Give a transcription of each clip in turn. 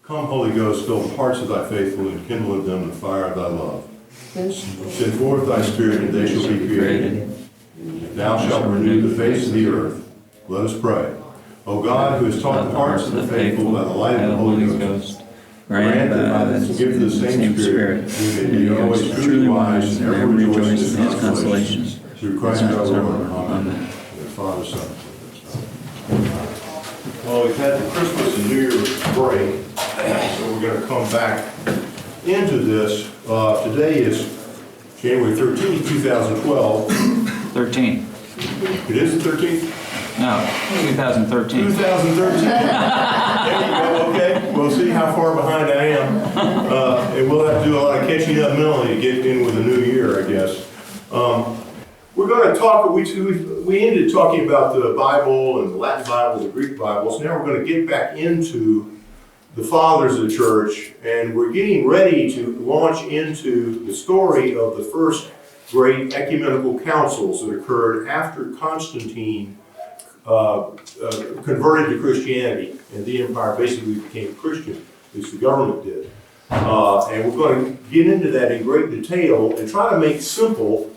Come, Holy Ghost, fill the hearts of thy faithful and kindle in them the fire of thy love. Send forth thy Spirit, and they shall be created. Thou shalt renew the face of the earth. Let us pray. O God, who has taught the hearts of the faithful by the light of the Holy Ghost, grant that by the gift of the same Spirit we may be always truly wise and ever rejoice in his consolations. Through Christ our Lord. Amen. Father, Son. Well, we've had the Christmas and New Year's break, so we're going to come back into this. Today is January 13th, 2012. 13. It is the 13th? No, 2013. 2013. There you go, okay. We'll see how far behind I am. And we'll have to do a lot of catching up mentally to get in with the new year, I guess. We're going to talk, we ended talking about the Bible and the Latin Bible, the Greek Bibles. Now we're going to get back into the fathers of the church, and we're getting ready to launch into the story of the first great ecumenical councils that occurred after Constantine converted to Christianity, and the empire basically became Christian, at least the government did. And we're going to get into that in great detail and try to make simple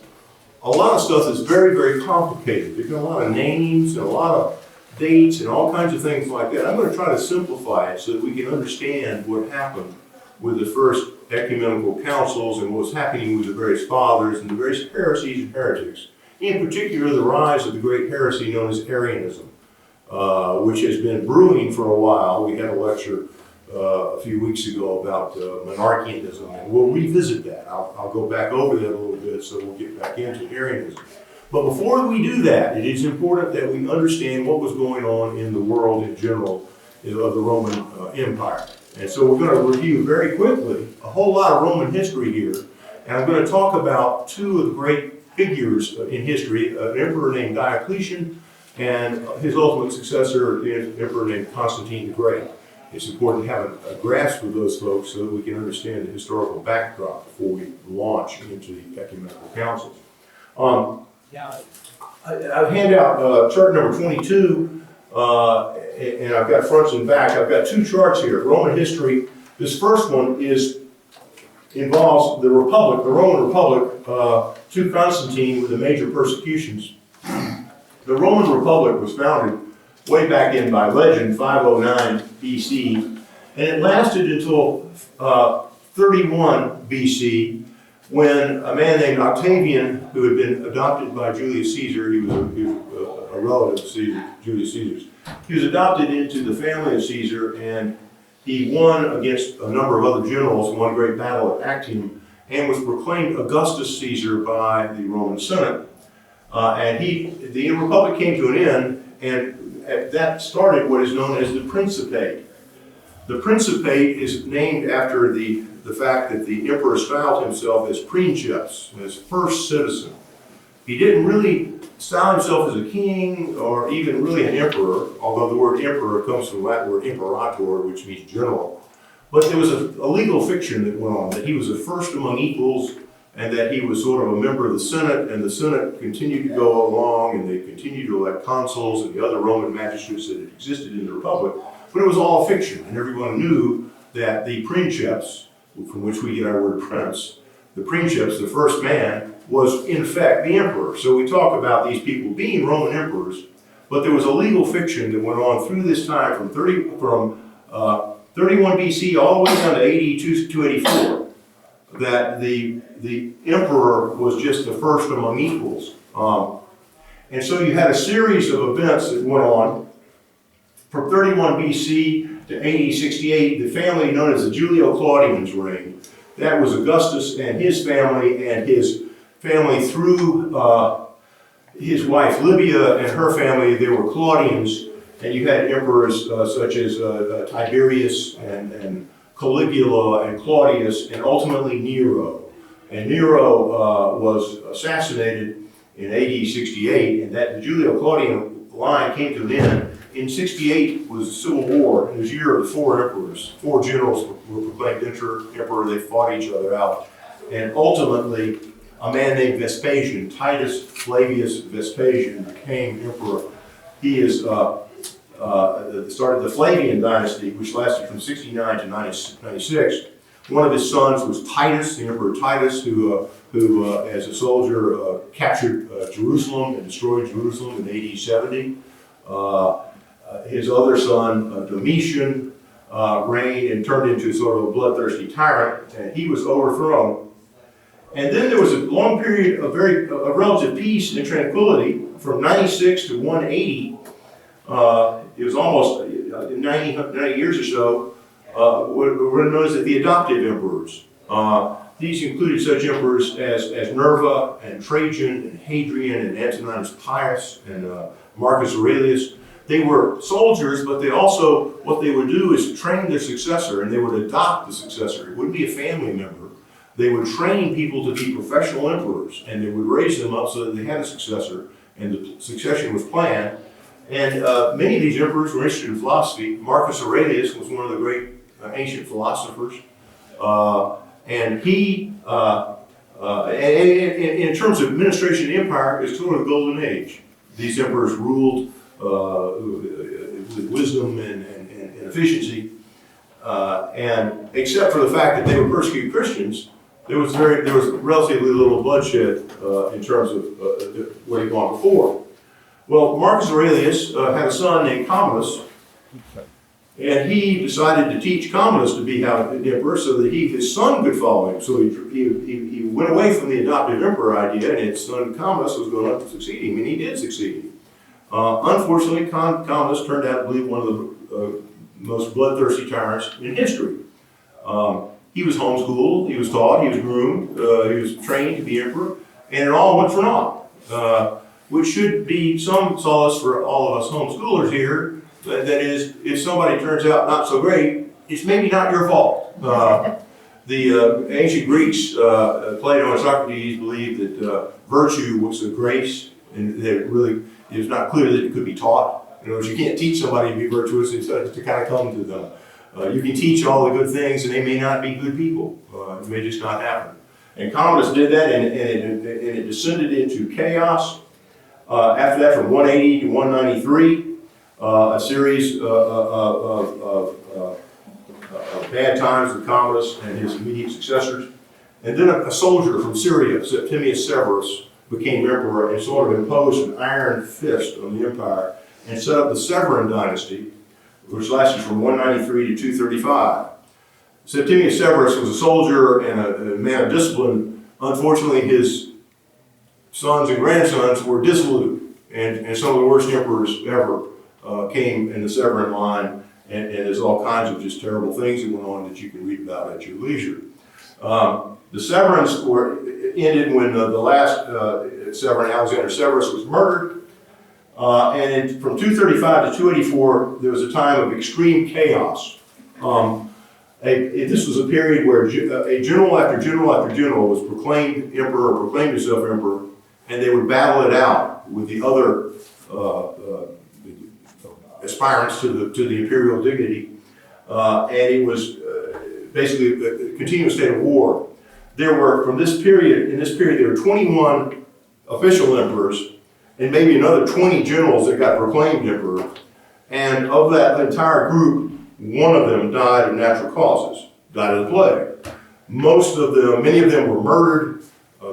a lot of stuff that's very, very complicated. There's been a lot of names and a lot of dates and all kinds of things like that. I'm going to try to simplify it so that we can understand what happened with the first ecumenical councils and what was happening with the various fathers and the various heresies and heretics. In particular, the rise of the great heresy known as Arianism, which has been brewing for a while. We had a lecture a few weeks ago about monarchianism, and we'll revisit that. I'll go back over that a little bit, so we'll get back into Arianism. But before we do that, it is important that we understand what was going on in the world in general of the Roman Empire. And so we're going to review very quickly a whole lot of Roman history here, and I'm going to talk about two of the great figures in history, an emperor named Diocletian and his ultimate successor, the emperor named Constantine the Great. It's important to have a grasp of those folks so that we can understand the historical backdrop before we launch into the ecumenical councils. I hand out chart number 22, and I've got fronts and back. I've got two charts here, Roman history. This first one involves the Republic, the Roman Republic, to Constantine with the major persecutions. The Roman Republic was founded way back in, by legend, 509 BC, and it lasted until 31 BC, when a man named Octavian, who had been adopted by Julius Caesar, he was a relative of Caesar, Julius Caesar's, he was adopted into the family of Caesar, and he won against a number of other generals in one great battle at Actium, and was proclaimed Augustus Caesar by the Roman Senate. And the Republic came to an end, and that started what is known as the Principate. The Principate is named after the fact that the emperor styled himself as princeps, as first citizen. He didn't really style himself as a king or even really an emperor, although the word emperor comes from the Latin word imperator, which means general. But there was a legal fiction that went on, that he was the first among equals, and that he was sort of a member of the Senate, and the Senate continued to go along, and they continued to elect consuls and the other Roman magistrates that had existed in the Republic. But it was all fiction, and everyone knew that the princeps, from which we get our word prince, the princeps, the first man, was in fact the emperor. So we talk about these people being Roman emperors, but there was a legal fiction that went on through this time from 31 BC all the way down to AD 284, that the emperor was just the first among equals. And so you had a series of events that went on from 31 BC to AD 68, the family known as the Julio-Claudians reigned. That was Augustus and his family through his wife Livia and her family. They were Claudians, and you had emperors such as Tiberius and Caligula and Claudius, and ultimately Nero. And Nero was assassinated in AD 68, and that the Julio-Claudian line came to an end. In 68 was the Civil War. It was the year of the four emperors. Four generals were proclaimed emperor. They fought each other out. And ultimately, a man named Vespasian, Titus Flavius Vespasian, became emperor. He is started the Flavian dynasty, which lasted from 69 to 96. One of his sons was Titus, the Emperor Titus, who as a soldier, captured Jerusalem and destroyed Jerusalem in AD 70. His other son, Domitian, reigned and turned into sort of a bloodthirsty tyrant, and he was overthrown. And then there was a long period of relative peace and tranquility from 96 to 180. It was almost 90 years or so, were known as the adoptive emperors. These included such emperors as Nerva and Trajan and Hadrian and Antoninus Pius and Marcus Aurelius. They were soldiers, but they also, what they would do is train their successor, and they would adopt the successor. It wouldn't be a family member. They would train people to be professional emperors, and they would raise them up so that they had a successor, and the succession was planned. And many of these emperors were interested in philosophy. Marcus Aurelius was one of the great ancient philosophers. And he, in terms of administration of the empire, is sort of the golden age. These emperors ruled with wisdom and efficiency. And except for the fact that they would persecute Christians, there was relatively little bloodshed in terms of what had gone before. Well, Marcus Aurelius had a son named Commodus, and he decided to teach Commodus to be the emperor so that his son could follow him. So he went away from the adoptive emperor idea, and his son Commodus was going to succeed him, and he did succeed him. Unfortunately, Commodus turned out to be one of the most bloodthirsty tyrants in history. He was homeschooled, he was taught, he was groomed, he was trained to be emperor, and it all went for naught. Which should be some solace for all of us homeschoolers here. That is, if somebody turns out not so great, it's maybe not your fault. The ancient Greeks, Plato and Socrates, believed that virtue was a grace, and that it really is not clear that it could be taught. In other words, you can't teach somebody to be virtuous, it's to kind of come to them. You can teach all the good things, and they may not be good people. It may just not happen. And Commodus did that, and it descended into chaos. After that, from 180 to 193, a series of bad times with Commodus and his immediate successors. And then a soldier from Syria, Septimius Severus, became emperor and sort of imposed an iron fist on the empire and set up the Severan dynasty, which lasted from 193 to 235. Septimius Severus was a soldier and a man of discipline. Unfortunately, his sons and grandsons were dissolute, and some of the worst emperors ever came in the Severan line, and there's all kinds of just terrible things that went on that you can read about at your leisure. The Severans ended when the last Severan, Alexander Severus, was murdered, and from 235 to 284, there was a time of extreme chaos. This was a period where a general after general after general was proclaimed emperor, or proclaimed himself emperor, and they would battle it out with the other aspirants to the imperial dignity, and it was basically a continuous state of war. There were, in this period, there were 21 official emperors, and maybe another 20 generals that got proclaimed emperor, and of that entire group, one of them died of natural causes, died of the plague. Many of them were murdered,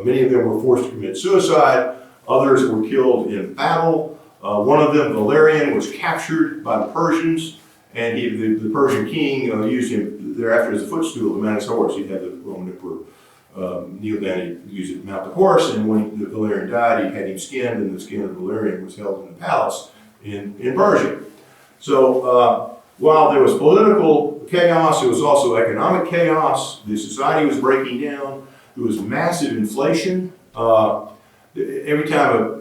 many of them were forced to commit suicide, others were killed in battle. One of them, Valerian, was captured by the Persians, and the Persian king used him thereafter as a footstool to mount his horse. He had the Roman emperor kneel down and use it to mount the horse, and when Valerian died, he had him skinned, and the skin of Valerian was held in the palace in Persia. So while there was political chaos, there was also economic chaos. The society was breaking down. There was massive inflation. Every time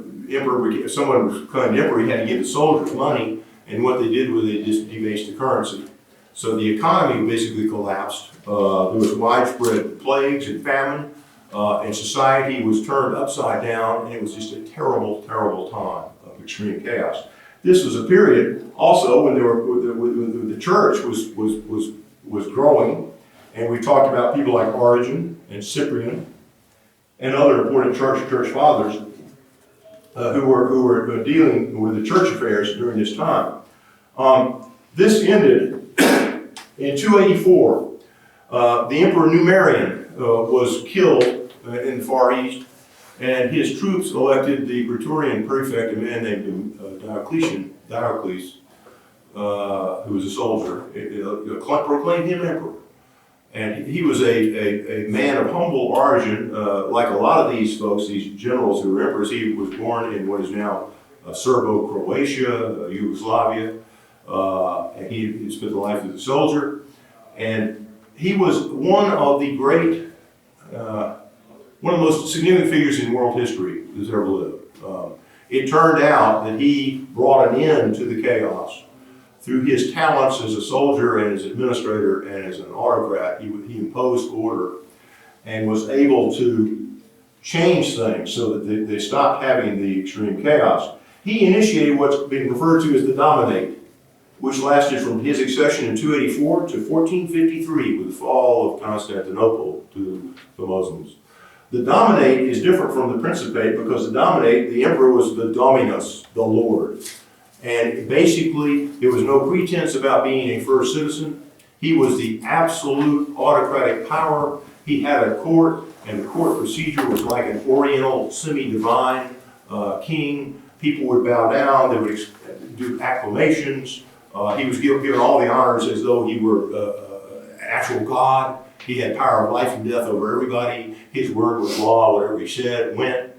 someone was claimed emperor, he had to give the soldiers money, and what they did was they just debased the currency. So the economy basically collapsed. There was widespread plagues and famine, and society was turned upside down, and it was just a terrible, terrible time of extreme chaos. This was a period also when the church was growing, and we talked about people like Origen and Cyprian and other important church fathers who were dealing with the church affairs during this time. This ended in 284. The Emperor Numerian was killed in the Far East, and his troops elected the Praetorian prefect, a man named Diocles, who was a soldier, proclaimed him emperor. And he was a man of humble origin, like a lot of these folks, these generals who were emperors. He was born in what is now Serbo-Croatia, Yugoslavia, and he spent the life as a soldier. And he was one of the great, one of the most significant figures in world history that's ever lived. It turned out that he brought an end to the chaos. Through his talents as a soldier and as administrator and as an autocrat, he imposed order and was able to change things so that they stopped having the extreme chaos. He initiated what's been referred to as the Dominate, which lasted from his accession in 284 to 1453 with the fall of Constantinople to the Muslims. The Dominate is different from the Principate because the Dominate, the emperor was the Dominus, the Lord. And basically, there was no pretense about being a first citizen. He was the absolute autocratic power. He had a court, and the court procedure was like an oriental, semi-divine king. People would bow down, they would do acclamations. He was given all the honors as though he were an actual god. He had power of life and death over everybody. His word was law, whatever he said went.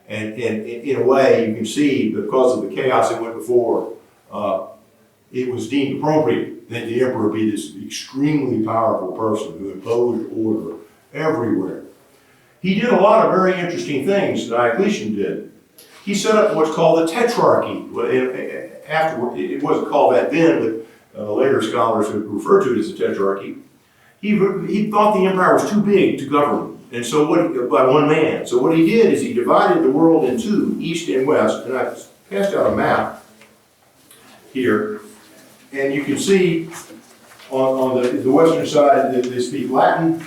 And in a way, you can see, because of the chaos that went before, it was deemed appropriate that the emperor be this extremely powerful person who imposed order everywhere. He did a lot of very interesting things, Diocletian did. He set up what's called the Tetrarchy. Afterward, it wasn't called that then, but later scholars have referred to it as the Tetrarchy. He thought the empire was too big to govern. And so by one man. So what he did is he divided the world in two, east and west. And I passed out a map here. And you can see on the western side they speak Latin.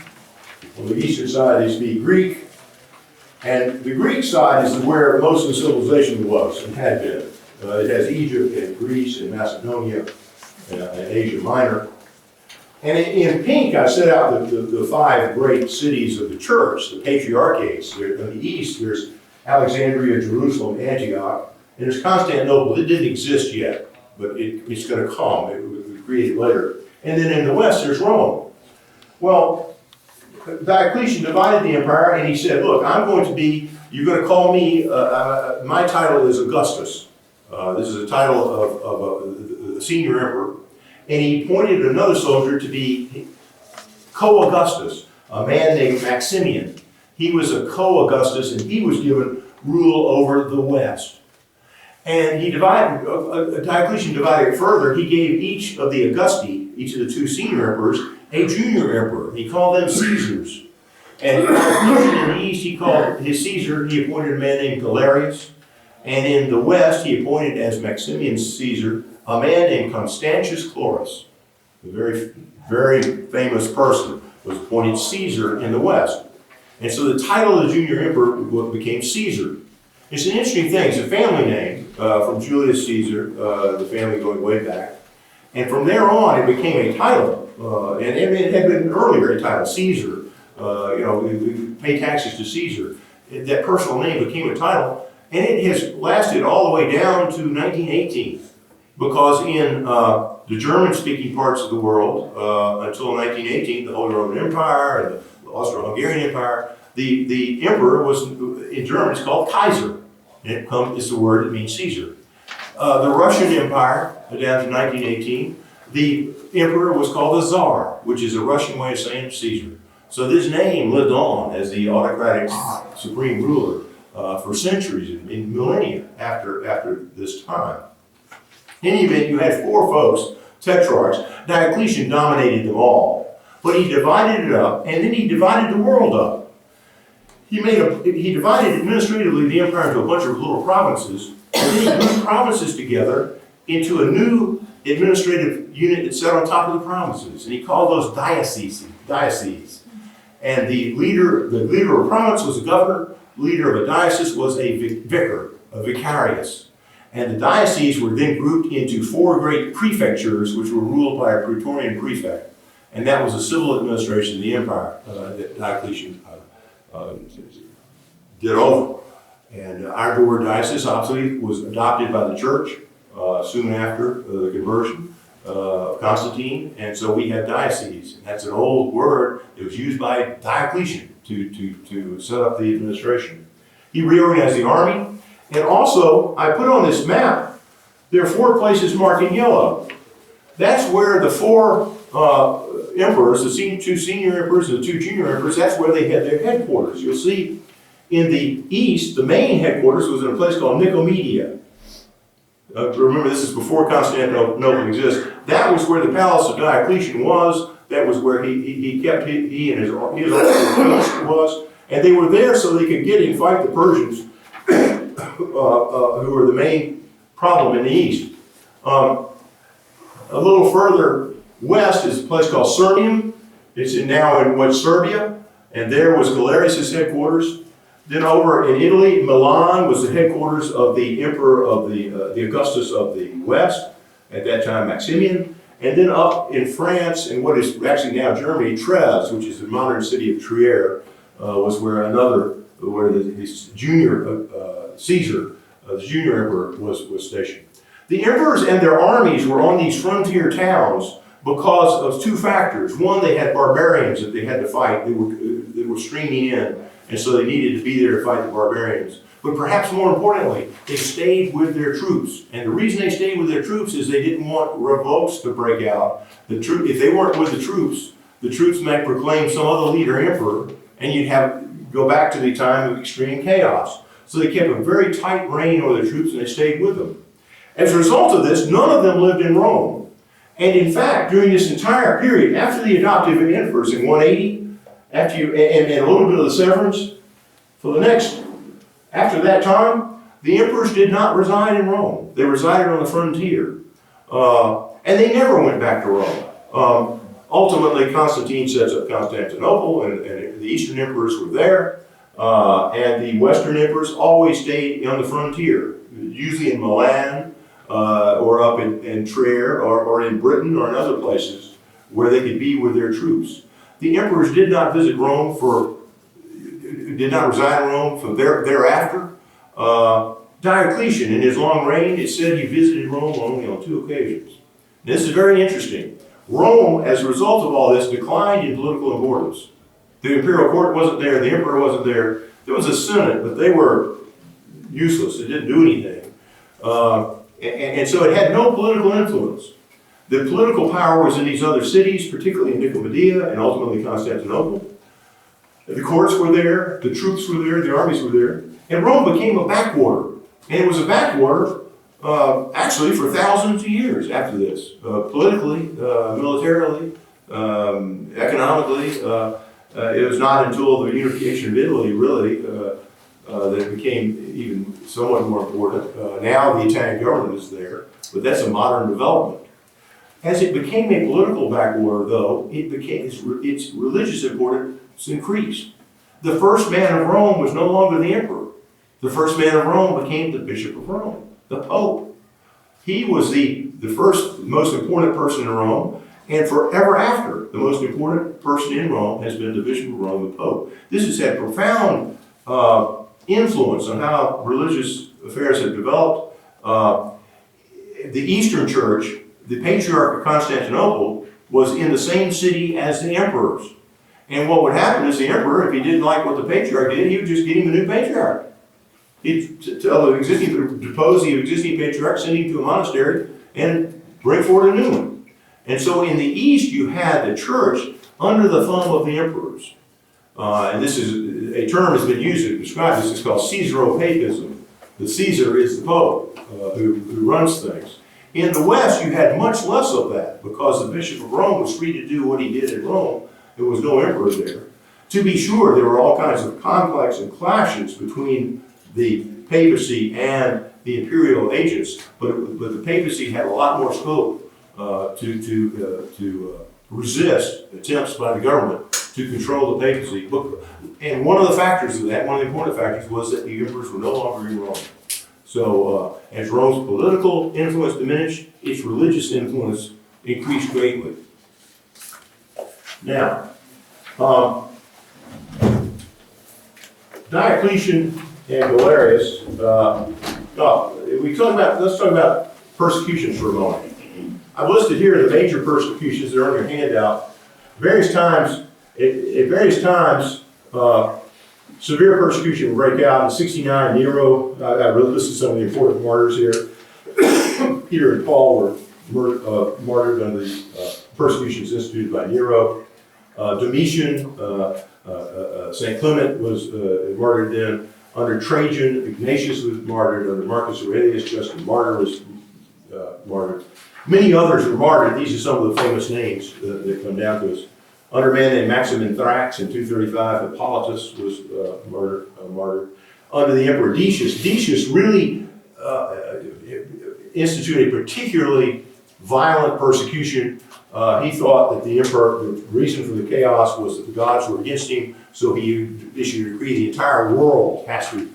On the eastern side they speak Greek. And the Greek side is where most of the civilization was and had been. It has Egypt and Greece and Macedonia and Asia Minor. And in pink, I set out the five great cities of the church, the patriarchates. In the east, there's Alexandria, Jerusalem, Antioch, and there's Constantinople. It didn't exist yet, but it's going to come. It was created later. And then in the west, there's Rome. Well, Diocletian divided the empire, and he said, look, you're going to call me, my title is Augustus. This is a title of a senior emperor. And he appointed another soldier to be co-Augustus, a man named Maximian. He was a co-Augustus, and he was given rule over the West. And Diocletian divided it further. He gave each of the Augusti, each of the two senior emperors, a junior emperor. He called them Caesars. And in the east, he called his Caesar, he appointed a man named Galerius. And in the west, he appointed as Maximian's Caesar a man named Constantius Chlorus, a very, very famous person, was appointed Caesar in the west. And so the title of the junior emperor became Caesar. It's an interesting thing. It's a family name from Julius Caesar, the family going way back. And from there on, it became a title. And it had been earlier a title, Caesar. We pay taxes to Caesar. That personal name became a title. And it has lasted all the way down to 1918. Because in the German-speaking parts of the world, until 1918, the Holy Roman Empire and the Austro-Hungarian Empire, the emperor was, in German, it's called Kaiser. It's the word that means Caesar. The Russian Empire, down to 1918, the emperor was called the Tsar, which is a Russian way of saying Caesar. So this name lived on as the autocratic supreme ruler for centuries, in millennia after this time. In any event, you had four folks, tetrarchs. Diocletian dominated them all. But he divided it up, and then he divided the world up. He divided administratively the empire into a bunch of little provinces, and then he put provinces together into a new administrative unit that sat on top of the provinces. And he called those dioceses. And the leader of a province was a governor. The leader of a diocese was a vicar, a vicarius. And the dioceses were then grouped into 4 great prefectures, which were ruled by a praetorian prefect. And that was the civil administration of the empire that Diocletian did over. And our diocese obviously was adopted by the church soon after the conversion of Constantine. And so we have dioceses. And that's an old word. It was used by Diocletian to set up the administration. He reorganized the army. And also, I put on this map, there are 4 places marked in yellow. That's where the 4 emperors, the 2 senior emperors and the 2 junior emperors, that's where they had their headquarters. You'll see in the east, the main headquarters was in a place called Nicomedia. Remember, this is before Constantinople existed. That was where the palace of Diocletian was. That was where he and his army was. And they were there so they could get and fight the Persians, who were the main problem in the east. A little further west is a place called Sirmium. It's now in West Serbia, and there was Galerius' headquarters. Then over in Italy, Milan was the headquarters of the emperor of the Augustus of the West, at that time Maximian. And then up in France, in what is actually now Germany, Treves, which is the modern city of Trier, was where the junior Caesar, the junior emperor, was stationed. The emperors and their armies were on these frontier towns because of 2 factors. One, they had barbarians that they had to fight. They were streaming in, and so they needed to be there to fight the barbarians. But perhaps more importantly, they stayed with their troops. And the reason they stayed with their troops is they didn't want revolts to break out. If they weren't with the troops might proclaim some other leader emperor, and you'd go back to the time of extreme chaos. So they kept a very tight rein over their troops, and they stayed with them. As a result of this, none of them lived in Rome. And in fact, during this entire period, after the adoptive emperors in 180, and a little bit of the severance, after that time, the emperors did not reside in Rome. They resided on the frontier. And they never went back to Rome. Ultimately, Constantine sets up Constantinople, and the eastern emperors were there. And the western emperors always stayed on the frontier, usually in Milan, or up in Trier, or in Britain, or in other places where they could be with their troops. The emperors did not visit Rome did not reside in Rome from thereafter. Diocletian, in his long reign, it said he visited Rome only on 2 occasions. This is very interesting. Rome, as a result of all this, declined in political importance. The imperial court wasn't there, the emperor wasn't there. There was a senate, but they were useless. It didn't do anything. And so it had no political influence. The political power was in these other cities, particularly in Nicomedia and ultimately Constantinople. The courts were there, the troops were there, the armies were there, and Rome became a backwater. And it was a backwater, actually, for thousands of years after this. Politically, militarily, economically. It was not until the unification of Italy, really, that it became even somewhat more important. Now the Italian government is there, but that's a modern development. As it became a political backwater, though, its religious importance increased. The first man of Rome was no longer the emperor. The first man of Rome became the Bishop of Rome, the Pope. He was the first, most important person in Rome, and forever after, the most important person in Rome has been the Bishop of Rome, the Pope. This has had profound influence on how religious affairs have developed. The Eastern Church, the Patriarch of Constantinople, was in the same city as the emperors. And what would happen is the emperor, if he didn't like what the patriarch did, he would just get him a new patriarch. He'd depose the existing patriarch, send him to a monastery, and bring forward a new one. And so in the East, you had the church under the thumb of the emperors. And this is a term has been used to describe this. It's called Caesaropapism. The Caesar is the Pope who runs things. In the West, you had much less of that because the Bishop of Rome was free to do what he did in Rome. There was no emperor there. To be sure, there were all kinds of conflicts and clashes between the papacy and the imperial agents, but the papacy had a lot more scope to resist attempts by the government to control the papacy. And one of the factors of that, one of the important factors, was that the emperors were no longer in Rome. So as Rome's political influence diminished, its religious influence increased greatly. Now, Diocletian and Galerius, let's talk about persecutions for a moment. I've listed here the major persecutions that are on your handout. At various times, severe persecution would break out. In 69, Nero, I've listed some of the important martyrs here. Peter and Paul were martyred under the persecutions instituted by Nero. Domitian, St. Clement was martyred then. Under Trajan, Ignatius was martyred. Under Marcus Aurelius, Justin Martyr was martyred. Many others were martyred. These are some of the famous names that come down to us. Under a man named Maximin Thrax in 235, Hippolytus was martyred. Under the Emperor Decius really instituted a particularly violent persecution. He thought that the reason for the chaos was that the gods were against him, so he issued a decree: the entire world has to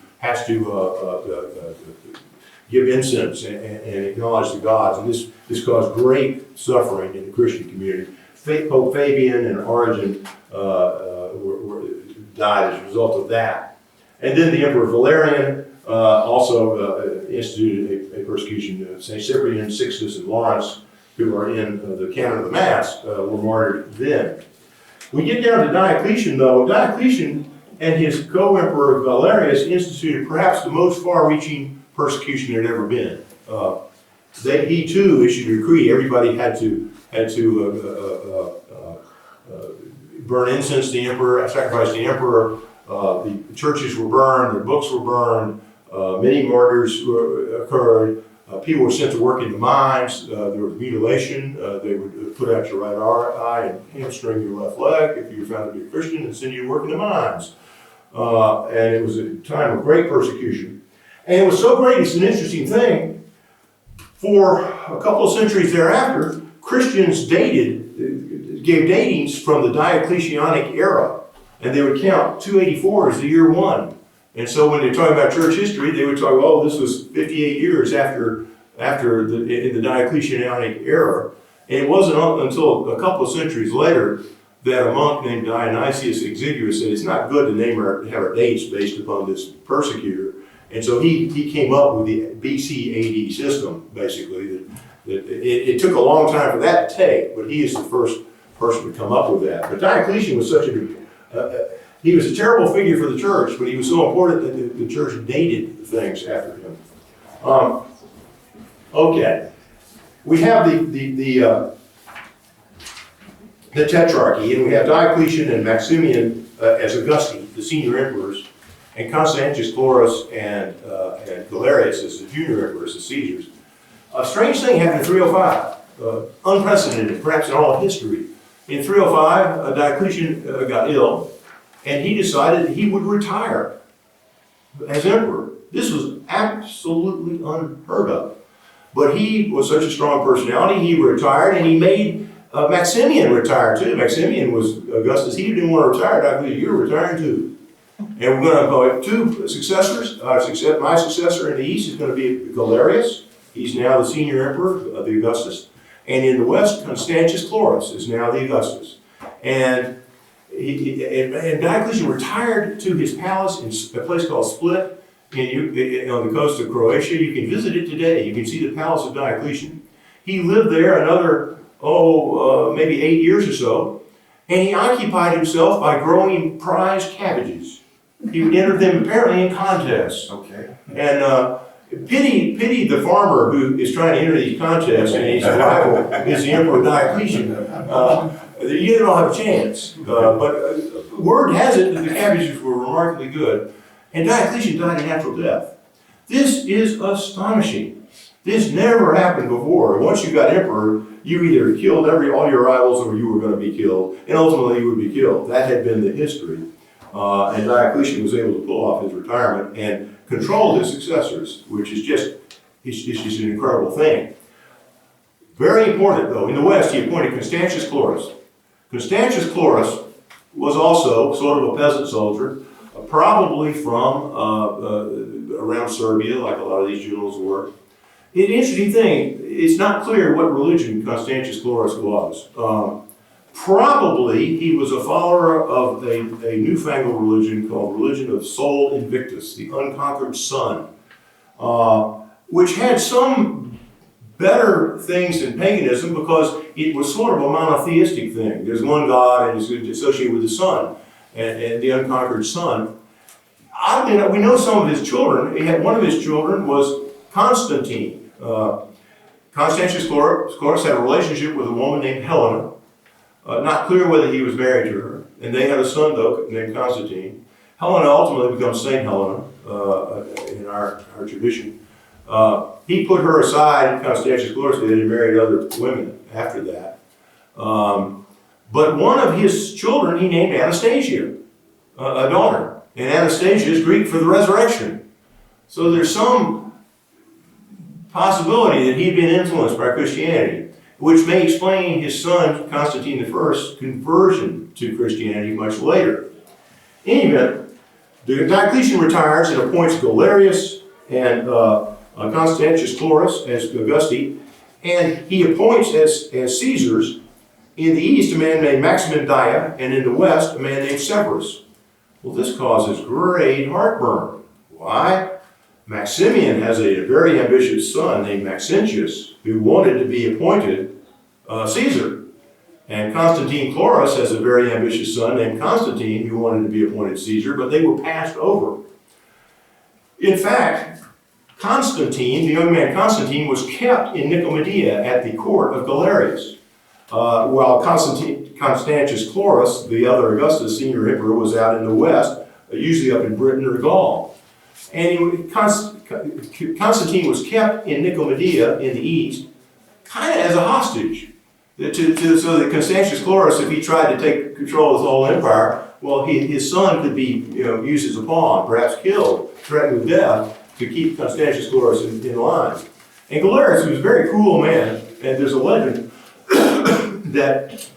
give incense and acknowledge the gods, and this caused great suffering in the Christian community. Pope Fabian and Origen died as a result of that. And then the Emperor Valerian also instituted a persecution. St. Cyprian, Sixtus, and Lawrence, who are in the canon of the Mass, were martyred then. We get down to Diocletian, though. Diocletian and his co-emperor Valerius instituted perhaps the most far-reaching persecution there had ever been. He too issued a decree. Everybody had to burn incense to the emperor, sacrifice to the emperor. The churches were burned, the books were burned, many martyrs occurred. People were sent to work in the mines. There was mutilation. They would put out your right eye and hamstring your left leg if you were found to be a Christian and send you to work in the mines. And it was a time of great persecution. And it was so great, it's an interesting thing. For a couple of centuries thereafter, Christians gave datings from the Diocletianic era, and they would count 284 as the year 1. And so when they're talking about church history, they would talk, oh, this was 58 years in the Diocletianic era. And it wasn't until a couple of centuries later that a monk named Dionysius Exiguus said it's not good to have our dates based upon this persecutor. And so he came up with the BC AD system, basically. It took a long time for that to take, but he is the first person to come up with that. But Diocletian was he was a terrible figure for the church, but he was so important that the church dated things after him. Okay, we have the Tetrarchy, and we have Diocletian and Maximian as Augusti, the senior emperors, and Constantius Chlorus and Galerius as the junior emperors, the Caesars. A strange thing happened in 305, unprecedented, perhaps in all history. In 305, Diocletian got ill, and he decided he would retire as emperor. This was absolutely unheard of. But he was such a strong personality, he retired, and he made Maximian retire too. Maximian was Augustus. He didn't want to retire. Diocletian, you're retiring too. And we're going to have two successors. My successor in the east is going to be Galerius. He's now the senior emperor of the Augustus. And in the west, Constantius Chlorus is now the Augustus. And Diocletian retired to his palace in a place called Split on the coast of Croatia. You can visit it today. You can see the palace of Diocletian. He lived there another, maybe 8 years or so. And he occupied himself by growing prize cabbages. He would enter them apparently in contests. Okay. And pity the farmer who is trying to enter these contests, and his rival is the Emperor Diocletian. You don't have a chance. But word has it that the cabbages were remarkably good, and Diocletian died a natural death. This is astonishing. This never happened before. Once you got emperor, you either killed all your rivals or you were going to be killed, and ultimately you would be killed. That had been the history. And Diocletian was able to pull off his retirement and control his successors, which is just an incredible thing. Very important, though. In the West, he appointed Constantius Chlorus. Constantius Chlorus was also sort of a peasant soldier, probably from around Serbia, like a lot of these generals were. An interesting thing, it's not clear what religion Constantius Chlorus was. Probably he was a follower of a newfangled religion called Religion of Sol Invictus, the unconquered sun, which had some better things than paganism because it was sort of a monotheistic thing. There's one God and it's associated with the sun and the unconquered sun. We know some of his children. One of his children was Constantine. Constantius Chlorus had a relationship with a woman named Helena. Not clear whether he was married to her. And they had a son, though, named Constantine. Helena ultimately becomes Saint Helena in our tradition. He put her aside, Constantius Chlorus did, and married other women after that. But one of his children he named Anastasia, a daughter. And Anastasia is Greek for the resurrection. So there's some possibility that he'd been influenced by Christianity, which may explain his son, Constantine I's, conversion to Christianity much later. In any event, Diocletian retires and appoints Galerius and Constantius Chlorus as Augusti, and he appoints as Caesars in the east a man named Maximin Daia, and in the west a man named Severus. Well, this causes great heartburn. Why? Maximian has a very ambitious son named Maxentius who wanted to be appointed Caesar. And Constantine Chlorus has a very ambitious son named Constantine who wanted to be appointed Caesar, but they were passed over. In fact, Constantine, the young man Constantine, was kept in Nicomedia at the court of Galerius, while Constantius Chlorus, the other Augustus, senior emperor, was out in the west, usually up in Britain or Gaul. And Constantine was kept in Nicomedia in the east, kind of as a hostage, so that Constantius Chlorus, if he tried to take control of the whole empire, well, his son could be used as a pawn, perhaps killed, threatened with death, to keep Constantius Chlorus in line. And Galerius was a very cruel man, and there's a legend that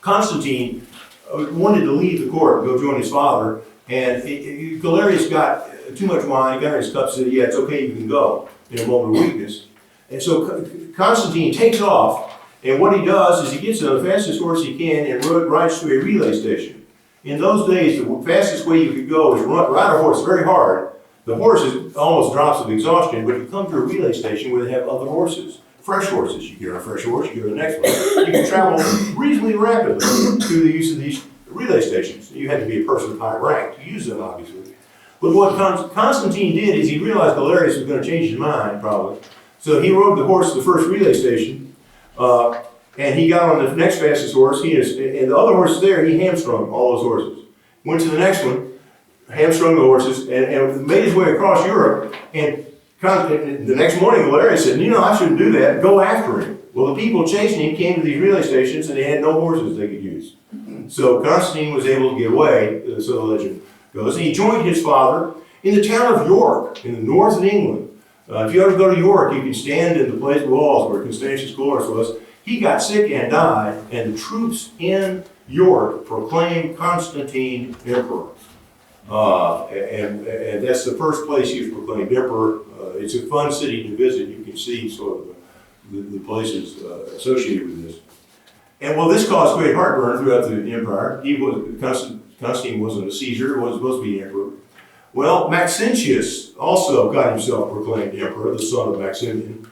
Constantine wanted to leave the court and go join his father, and Galerius got too much wine, he got in his cup, said, yeah, it's okay, you can go, in a moment of weakness. And so Constantine takes off, and what he does is he gets on the fastest horse he can and rides to a relay station. In those days, the fastest way you could go is ride a horse very hard. The horse almost drops of exhaustion, but you come to a relay station where they have other horses. Fresh horses. You get on a fresh horse, you go to the next one. You can travel reasonably rapidly through the use of these relay stations. You had to be a person of high rank to use them, obviously. But what Constantine did is he realized Galerius was going to change his mind, probably. So he rode the horse to the first relay station, and he got on the next fastest horse. And the other horses there, he hamstrung all those horses. Went to the next one, hamstrung the horses, and made his way across Europe. And the next morning, Galerius said, I shouldn't do that. Go after him. Well, the people chasing him came to these relay stations, and they had no horses they could use. So Constantine was able to get away, so the legend goes. And he joined his father in the town of York, in the north of England. If you ever go to York, you can stand in the place walls where Constantius Chlorus was. He got sick and died, and the troops in York proclaimed Constantine emperor. And that's the first place he was proclaimed emperor. It's a fun city to visit. You can see sort of the places associated with this. And well, this caused great heartburn throughout the empire. Constantine wasn't a Caesar, wasn't supposed to be emperor. Well, Maxentius also got himself proclaimed emperor, the son of Maximian.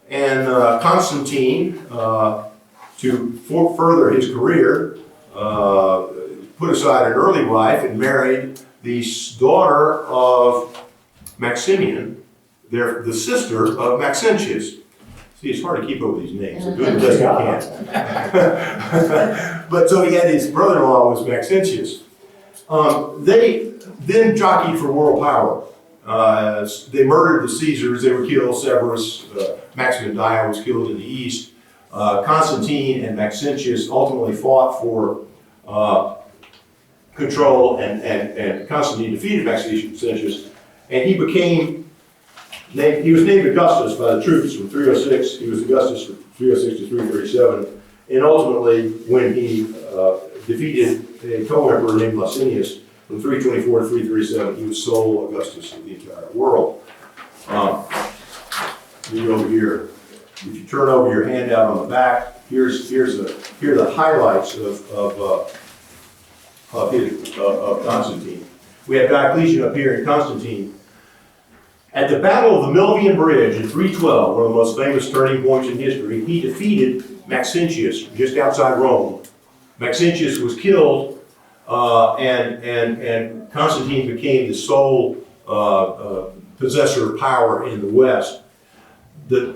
And Constantine, to further his career, put aside an early wife and married the daughter of Maximian, the sister of Maxentius. See, it's hard to keep up with these names. So do the best you can. But so he had his brother-in-law was Maxentius. They then jockeyed for world power. They murdered the Caesars. They were killed. Severus, Maximin Daia was killed in the east. Constantine and Maxentius ultimately fought for control, and Constantine defeated Maxentius, and he was named Augustus by the troops from 306. He was Augustus from 306 to 337, and ultimately, when he defeated a co-emperor named Licinius, From 324 to 337, he was sole Augustus of the entire world. You over here, if you turn over your handout on the back, here are the highlights of Constantine. We have Diocletian up here in Constantine. At the Battle of the Milvian Bridge in 312, one of the most famous turning points in history, he defeated Maxentius just outside Rome. Maxentius was killed, and Constantine became the sole possessor of power in the West. The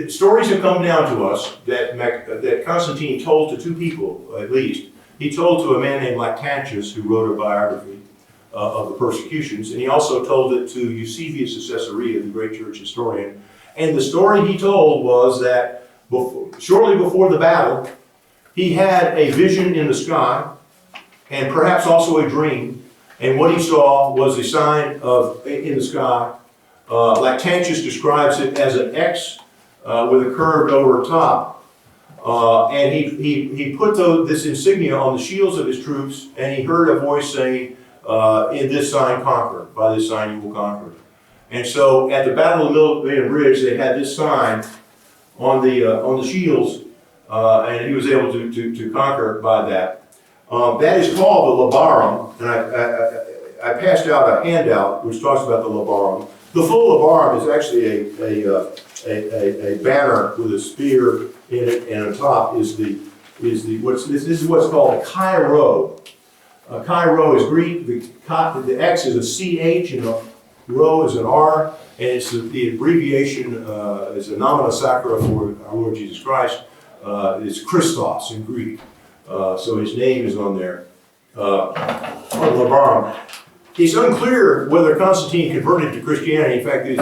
stories have come down to us that Constantine told to two people, at least. He told to a man named Lactantius, who wrote a biography of the persecutions, and he also told it to Eusebius of Caesarea, the great church historian. And the story he told was that shortly before the battle, he had a vision in the sky, and perhaps also a dream, and what he saw was a sign in the sky. Lactantius describes it as an X with a curved over top, and he put this insignia on the shields of his troops, and he heard a voice saying, in this sign conquer, by this sign you will conquer. And so at the Battle of the Milvian Bridge, they had this sign on the shields, and he was able to conquer by that. That is called the Labarum, and I passed out a handout which talks about the Labarum. The full Labarum is actually a banner with a spear in it, and on top is this is what's called a Chi Rho. Chi Rho is Greek. The X is a CH and the Rho is an R, and it's the abbreviation is a nomina sacra for our Lord Jesus Christ. It's Christos in Greek, so his name is on there. On the Labarum. It's unclear whether Constantine converted to Christianity. In fact, he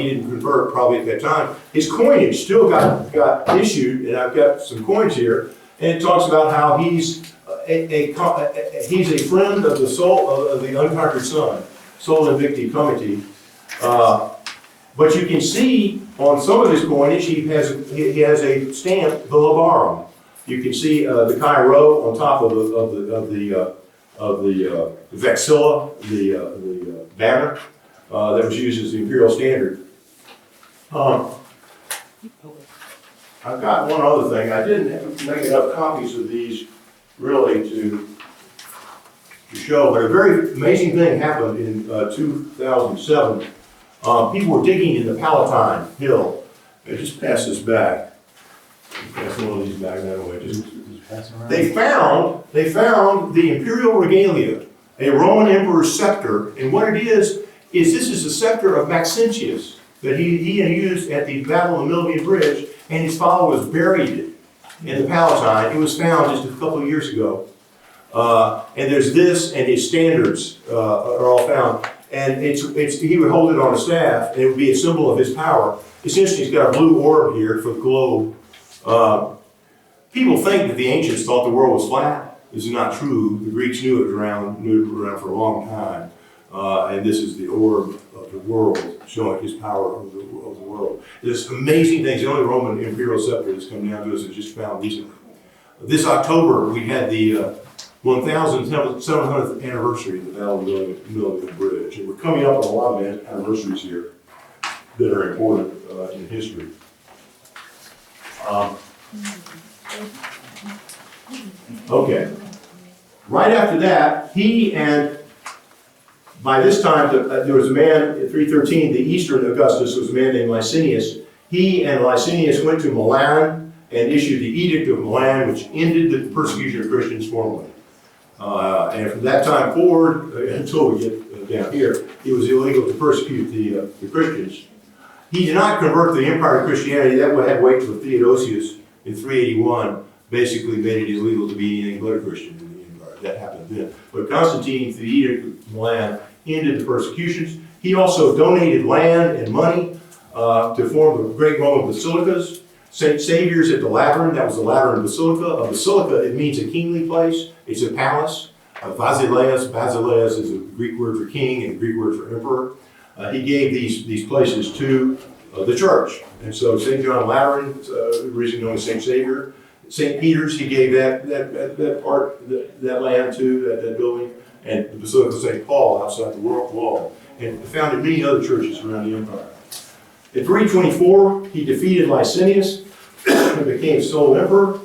didn't convert probably at that time. His coinage still got issued, and I've got some coins here, and it talks about how he's a friend of the soul of the unconquered son, Sol Invicti Comiti. But you can see on some of his coinage he has a stamp, the Labarum. You can see the Chi Rho on top of the vexilla, the banner that was used as the imperial standard. I've got one other thing. I didn't make enough copies of these really to show, but a very amazing thing happened in 2007. People were digging in the Palatine Hill. I just pass this back. Pass one of these back that way. They found the imperial regalia, a Roman emperor's scepter, and what it is this is the scepter of Maxentius that he used at the Battle of the Milvian Bridge, and his followers buried it in the Palatine. It was found just a couple of years ago, and there's this, and his standards are all found, and he would hold it on a staff, and it would be a symbol of his power. Essentially, he's got a blue orb here for the globe. People think that the ancients thought the world was flat. This is not true. The Greeks knew it was around for a long time. And this is the orb of the world, showing his power over the world. There's amazing things. The only Roman imperial scepter that's come down to us is just found recently. This October, we had the 1,700th anniversary of the Battle of the Milvian Bridge. And we're coming up on a lot of anniversaries here that are important in history. Okay. Right after that, by this time, there was a man, in 313, the Eastern Augustus was a man named Licinius. He and Licinius went to Milan and issued the Edict of Milan, which ended the persecution of Christians formally. And from that time forward, until we get down here, it was illegal to persecute the Christians. He did not convert the empire to Christianity. That had to wait till Theodosius in 381 basically made it illegal to be anything but a Christian in the empire. That happened then. But Constantine, through the Edict of Milan, ended the persecutions. He also donated land and money to form the great Roman basilicas. St. Saviour's at the Labarum, that was the Labarum Basilica. A basilica, it means a kingly place. It's a palace. Basileus is a Greek word for king and a Greek word for emperor. He gave these places to the church. And so St. John Lateran, originally known as St. Saviour. St. Peter's, he gave that part, that land to, that building. and the Basilica of St. Paul outside the wall, and founded many other churches around the empire. In 324, he defeated Licinius and became sole emperor.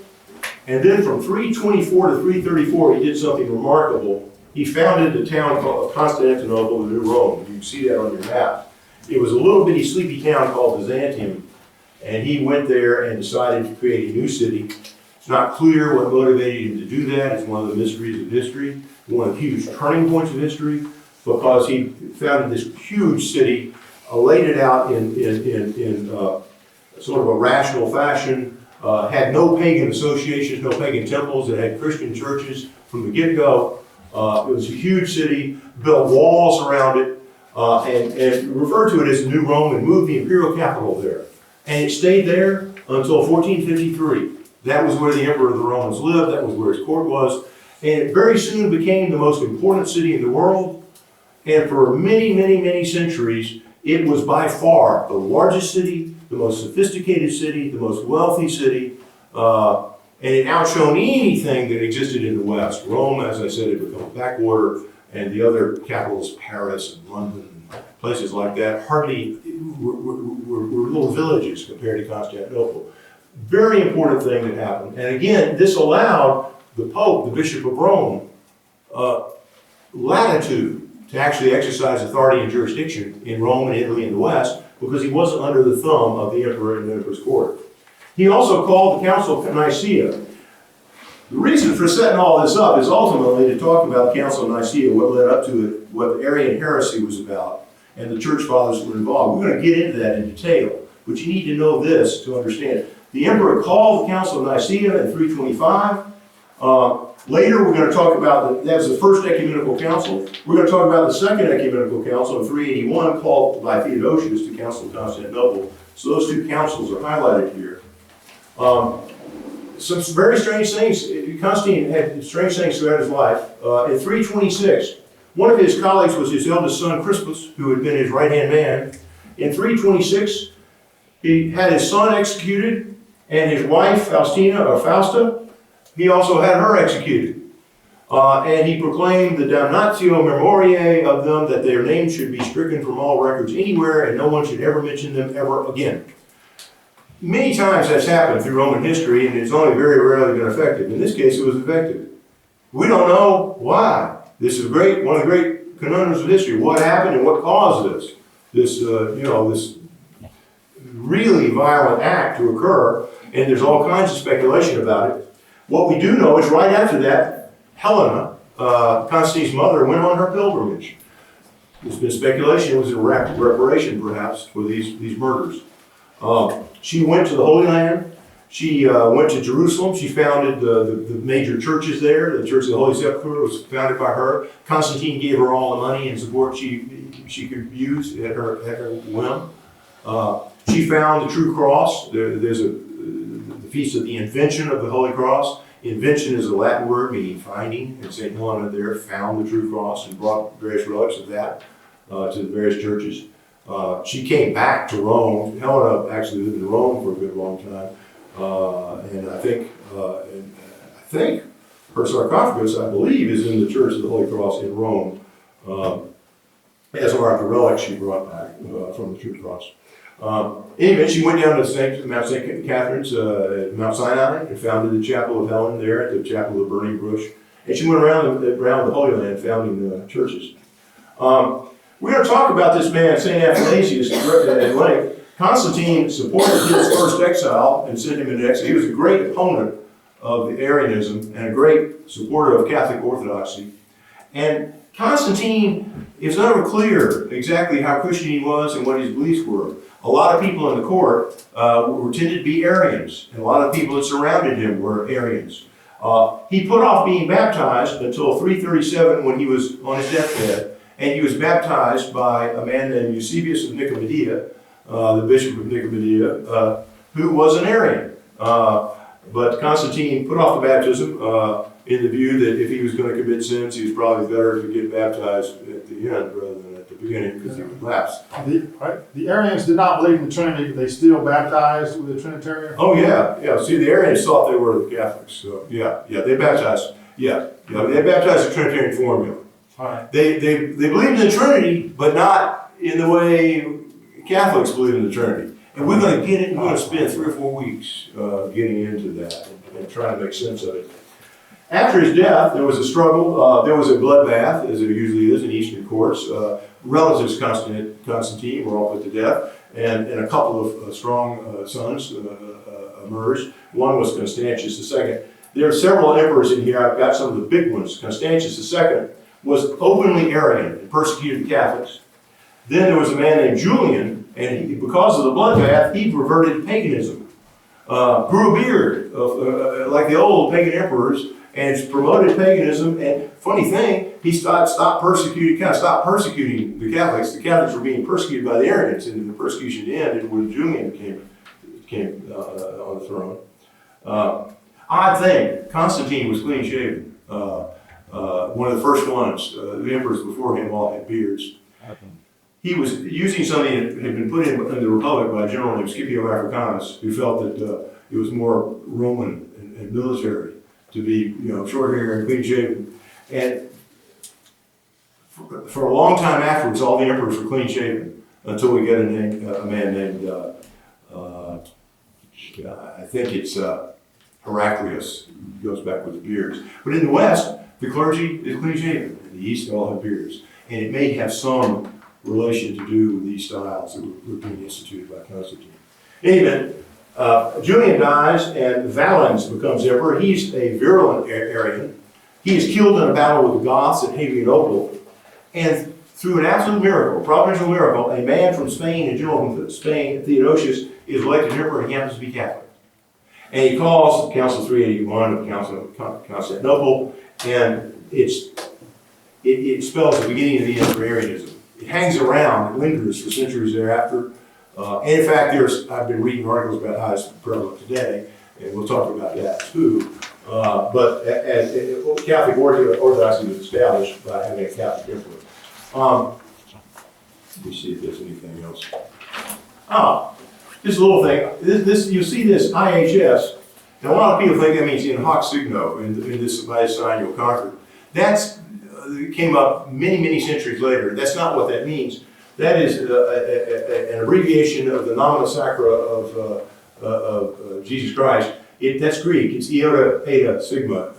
And then from 324 to 334, he did something remarkable. He founded a town called Constantinople, the New Rome. You can see that on your map. It was a little bitty sleepy town called Byzantium, and he went there and decided to create a new city. It's not clear what motivated him to do that. It's one of the mysteries of history, one of the huge turning points of history, because he founded this huge city, laid it out in sort of a rational fashion, had no pagan associations, no pagan temples. It had Christian churches from the get-go. It was a huge city, built walls around it, and referred to it as the New Rome, and moved the imperial capital there. And it stayed there until 1453. That was where the emperor of the Romans lived. That was where his court was. And it very soon became the most important city in the world. And for many, many, many centuries, it was by far the largest city, the most sophisticated city, the most wealthy city, and it outshone anything that existed in the West. Rome, as I said, had become a backwater, and the other capitals, Paris and London, and places like that, hardly were little villages compared to Constantinople. Very important thing that happened. And again, this allowed the Pope, the Bishop of Rome, latitude to actually exercise authority and jurisdiction in Rome and Italy and the West, because he wasn't under the thumb of the emperor and the emperor's court. He also called the Council of Nicaea. The reason for setting all this up is ultimately to talk about the Council of Nicaea, what led up to it, what the Arian heresy was about, and the church fathers were involved. We're going to get into that in detail, but you need to know this to understand. The emperor called the Council of Nicaea in 325. Later, we're going to talk about, that was the first ecumenical council. We're going to talk about the second ecumenical council in 381, called by Theodosius the Council of Constantinople. So those two councils are highlighted here. Some very strange things. Constantine had strange things throughout his life. In 326, one of his colleagues was his eldest son, Crispus, who had been his right-hand man. In 326, he had his son executed, and his wife, Fausta, he also had her executed. And he proclaimed the damnatio memoriae of them, that their names should be stricken from all records anywhere, and no one should ever mention them ever again. Many times that's happened through Roman history, and it's only very rarely been effective. In this case, it was effective. We don't know why. This is one of the great conundrums of history. What happened and what caused this? This really violent act to occur, and there's all kinds of speculation about it. What we do know is right after that, Helena, Constantine's mother, went on her pilgrimage. There's been speculation it was a reparation, perhaps, for these murders. She went to the Holy Land. She went to Jerusalem. She founded the major churches there. The Church of the Holy Sepulchre was founded by her. Constantine gave her all the money and support she could use at her whim. She found the true cross. There's the feast of the invention of the Holy Cross. Invention is a Latin word meaning finding, and St. Helena there found the true cross and brought various relics of that to the various churches. She came back to Rome. Helena actually lived in Rome for a good long time, and I think her sarcophagus, I believe, is in the Church of the Holy Cross in Rome, as are the relics she brought back from the true cross. Anyway, she went down to Mount St. Catherine's at Mount Sinai and founded the Chapel of Helen there at the Chapel of Burning Bush. And she went around the Holy Land founding churches. We're going to talk about this man, St. Athanasius, at length. Constantine supported his first exile and sent him into exile. He was a great opponent of the Arianism and a great supporter of Catholic Orthodoxy. And Constantine is never clear exactly how Christian he was and what his beliefs were. A lot of people in the court tended to be Arians, and a lot of people that surrounded him were Arians. He put off being baptized until 337 when he was on his deathbed, and he was baptized by a man named Eusebius of Nicomedia, the Bishop of Nicomedia, who was an Arian. But Constantine put off the baptism in the view that if he was going to commit sins, he was probably better to get baptized at the end rather than at the beginning, because he would lapse. The Arians did not believe in the Trinity, but they still baptized with the Trinitarian? Oh, yeah. See, the Arians thought they were the Catholics. So, yeah, they baptized. Yeah, they baptized the Trinitarian formula. Right. They believed in the Trinity, but not in the way Catholics believe in the Trinity. And we're going to get it, and we're going to spend 3 or 4 weeks getting into that and trying to make sense of it. After his death, there was a struggle. There was a bloodbath, as there usually is in Eastern courts. Relatives Constantine were all put to death, and a couple of strong sons emerged. One was Constantius II. There are several emperors in here. I've got some of the big ones. Constantius II was openly Arian and persecuted the Catholics. Then there was a man named Julian, and because of the bloodbath, he reverted to paganism. Grew a beard, like the old pagan emperors, and promoted paganism. And funny thing, he stopped persecuting the Catholics. The Catholics were being persecuted by the Arians, and the persecution ended when Julian came on the throne. Odd thing, Constantine was clean shaven. One of the first ones. The emperors before him all had beards. He was using something that had been put in the Republic by a general named Scipio Africanus, who felt that it was more Roman and military to be, short hair and clean shaven. And for a long time afterwards, all the emperors were clean shaven until we get a man named, I think it's Heraclius, who goes back with the beards. But in the West, the clergy is clean shaven. In the East, they all have beards. And it may have some relation to do with these styles that were being instituted by Constantine. Anyway, Julian dies and Valens becomes emperor. He's a virulent Arian. He is killed in a battle with the Goths at Hadrianople. And through an absolute miracle, providential miracle, a man from Spain, a general from Spain, Theodosius, is elected emperor, and he happens to be Catholic. And he calls the Council 381 of the Council of Constantinople, and it spells the beginning of the end for Arianism. It hangs around, it lingers for centuries thereafter. And in fact, I've been reading articles about how it's prevalent today, and we'll talk about that too. But as Catholic Orthodoxy was established by having a Catholic emperor. Let me see if there's anything else. Just a little thing. You see this IHS. Now, a lot of people think that means in hoc signo, in this by this sign you'll conquer. It came up many, many centuries later. That's not what that means. That is an abbreviation of the nomina sacra of Jesus Christ. That's Greek. It's iota, eta, sigma.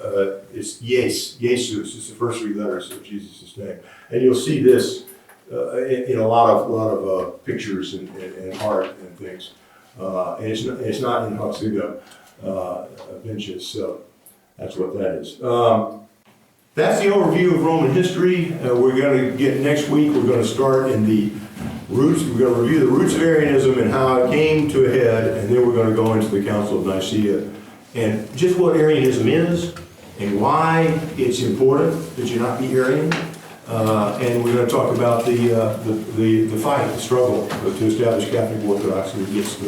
It's Jesus. It's the first 3 letters of Jesus' name. And you'll see this in a lot of pictures and art and things. And it's not in hoc signo benches. So that's what that is. That's the overview of Roman history. We're going to get next week. We're going to start in the roots. We're going to review the roots of Arianism and how it came to a head, and then we're going to go into the Council of Nicaea and just what Arianism is and why it's important that you not be Arian. And we're going to talk about the fight, the struggle to establish Catholic Orthodoxy against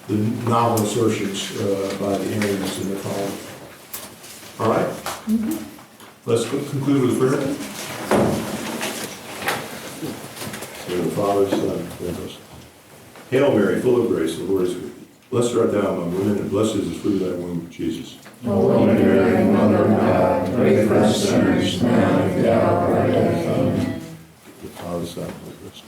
the novel assertions by the Arians and their followers. All right? Mm-hmm. Let's conclude with a prayer. In the Father, Son, and Holy Ghost. Hail Mary, full of grace, the Lord is with thee. Blessed art thou among women, and blessed is the fruit of thy womb, Jesus. Holy Mary, Mother of God, pray for us sinners, now and at the hour of our death. Amen. The Father, Son, and Holy Ghost.